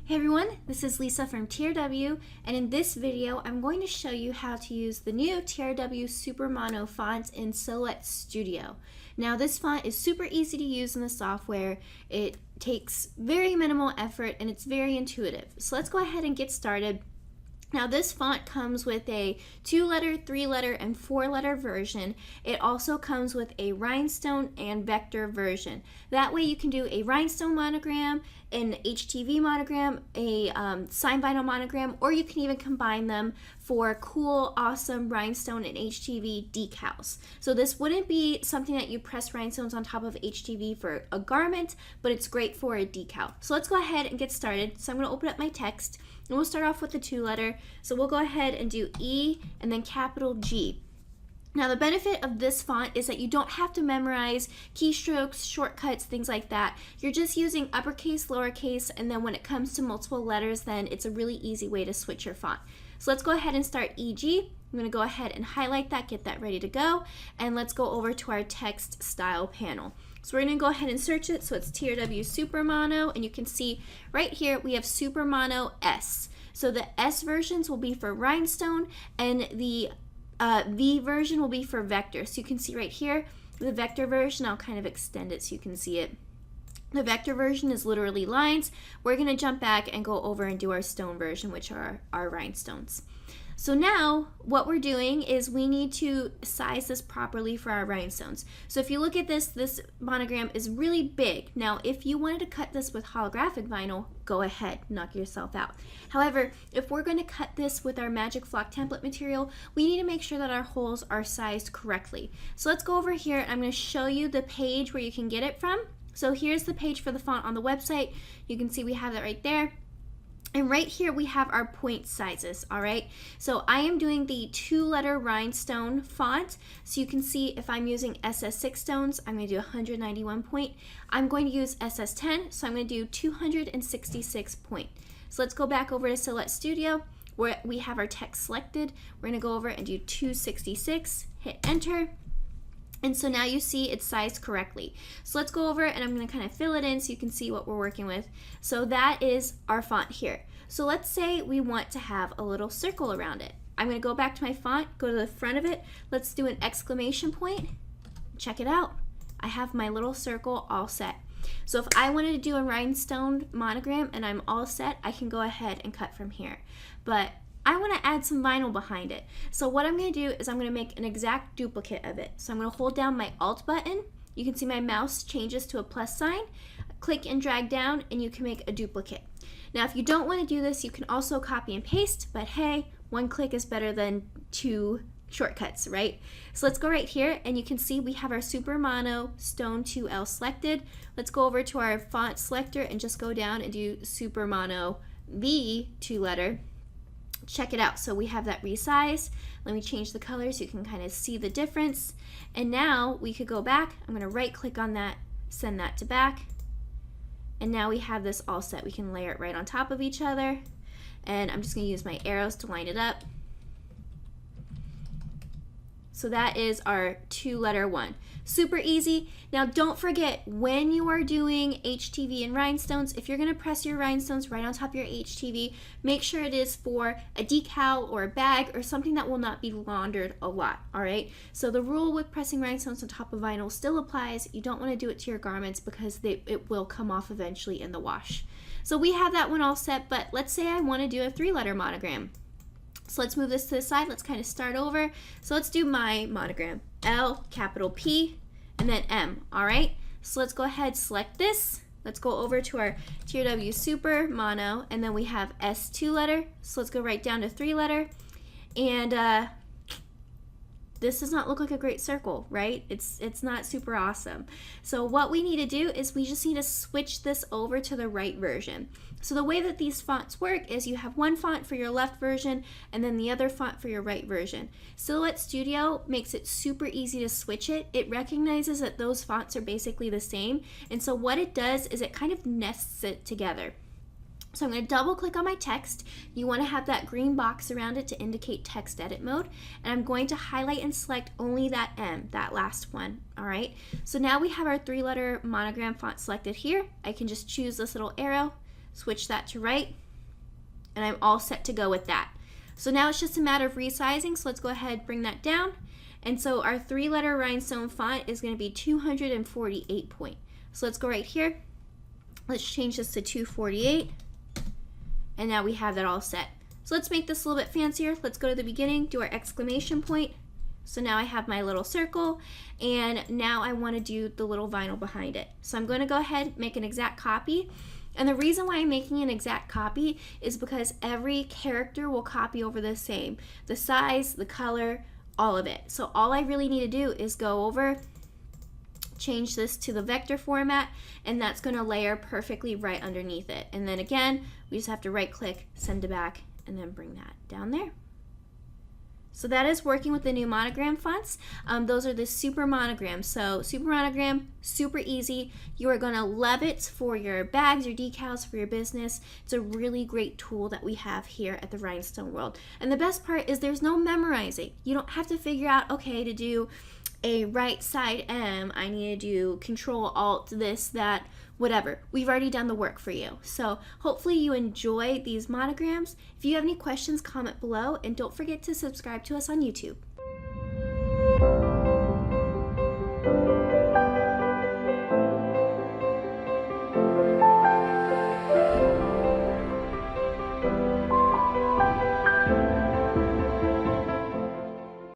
Hey everyone, this is Lisa from TRW, and in this video I'm going to show you how to use the new TRW Super Mono font in Silhouette Studio. Now this font is super easy to use in the software. It takes very minimal effort and it's very intuitive. So let's go ahead and get started. Now this font comes with a 2-letter, 3-letter, and 4-letter version. It also comes with a rhinestone and vector version. That way you can do a rhinestone monogram, an HTV monogram, a sign vinyl monogram, or you can even combine them for cool, awesome rhinestone and HTV decals. So this wouldn't be something that you press rhinestones on top of HTV for a garment, but it's great for a decal. So let's go ahead and get started. So I'm going to open up my text. And we'll start off with the 2-letter. So we'll go ahead and do E and then capital G. Now the benefit of this font is that you don't have to memorize keystrokes, shortcuts, things like that. You're just using uppercase, lowercase, and then when it comes to multiple letters, then it's a really easy way to switch your font. So let's go ahead and start EG. I'm going to go ahead and highlight that, get that ready to go, and let's go over to our text style panel. So we're going to go ahead and search it. So it's TRW Super Mono, and you can see right here we have Super Mono S. So the S versions will be for rhinestone, and the V version will be for vector. So you can see right here the vector version. I'll kind of extend it so you can see it. The vector version is literally lines. We're going to jump back and go over and do our stone version, which are our rhinestones. So now what we're doing is we need to size this properly for our rhinestones. So if you look at this monogram is really big. Now if you wanted to cut this with holographic vinyl, go ahead, knock yourself out. However, if we're going to cut this with our Magic Flock template material, we need to make sure that our holes are sized correctly. So let's go over here. I'm going to show you the page where you can get it from. So here's the page for the font on the website. You can see we have that right there. And right here we have our point sizes, all right? So I am doing the 2-letter rhinestone font. So you can see if I'm using SS6 stones, I'm going to do 191 point. I'm going to use SS10, so I'm going to do 266 point. So let's go back over to Silhouette Studio where we have our text selected. We're going to go over and do 266, hit enter. And so now you see it's sized correctly. So let's go over and I'm going to kind of fill it in so you can see what we're working with. So that is our font here. So let's say we want to have a little circle around it. I'm going to go back to my font, go to the front of it. Let's do an exclamation point. Check it out. I have my little circle all set. So if I wanted to do a rhinestone monogram and I'm all set, I can go ahead and cut from here. But I want to add some vinyl behind it. So what I'm going to do is I'm going to make an exact duplicate of it. So I'm going to hold down my Alt button. You can see my mouse changes to a plus sign. Click and drag down and you can make a duplicate. Now if you don't want to do this, you can also copy and paste, but hey, one click is better than 2 shortcuts, right? So let's go right here and you can see we have our Super Mono Stone 2L selected. Let's go over to our font selector and just go down and do Super Mono V 2-letter. Check it out. So we have that resize. Let me change the color so you can kind of see the difference. And now we could go back. I'm going to right click on that, send that to back. And now we have this all set. We can layer it right on top of each other. And I'm just going to use my arrows to line it up. So that is our 2-letter one. Super easy. Now don't forget, when you are doing HTV and rhinestones, if you're going to press your rhinestones right on top of your HTV, make sure it is for a decal or a bag or something that will not be laundered a lot, all right? So the rule with pressing rhinestones on top of vinyl still applies. You don't want to do it to your garments because it will come off eventually in the wash. So we have that one all set, but let's say I want to do a 3-letter monogram. So let's move this to the side. Let's kind of start over. So let's do my monogram. L, capital P, and then M, all right? So let's go ahead, select this. Let's go over to our TRW Super Mono, and then we have S 2-letter. So let's go right down to 3-letter. And this does not look like a great circle, right? It's not super awesome. So what we need to do is we just need to switch this over to the right version. So the way that these fonts work is you have one font for your left version and then the other font for your right version. Silhouette Studio makes it super easy to switch it. It recognizes that those fonts are basically the same. And so what it does is it kind of nests it together. So I'm going to double click on my text. You want to have that green box around it to indicate text edit mode. And I'm going to highlight and select only that M, that last one. All right. So now we have our 3-letter monogram font selected here. I can just choose this little arrow, switch that to right, and I'm all set to go with that. So now it's just a matter of resizing, so let's go ahead and bring that down. And so our 3-letter Rhinestone font is going to be 248 point. So let's go right here. Let's change this to 248. And now we have that all set. So let's make this a little bit fancier. Let's go to the beginning, do our exclamation point. So now I have my little circle, and now I want to do the little vinyl behind it. So I'm going to go ahead, make an exact copy. And the reason why I'm making an exact copy is because every character will copy over the same. The size, the color, all of it. So all I really need to do is go over, change this to the vector format, and that's going to layer perfectly right underneath it. And then again, we just have to right click, send to back, and then bring that down there. So that is working with the new Monogram fonts. Those are the Super Monogram. So Super Monogram, super easy. You are going to love it for your bags, your decals, for your business. It's a really great tool that we have here at the Rhinestone World. And the best part is there's no memorizing. You don't have to figure out, okay, to do a right side M, I need to do Control Alt this, that, whatever. We've already done the work for you. So hopefully you enjoy these monograms. If you have any questions, comment below, and don't forget to subscribe to us on YouTube.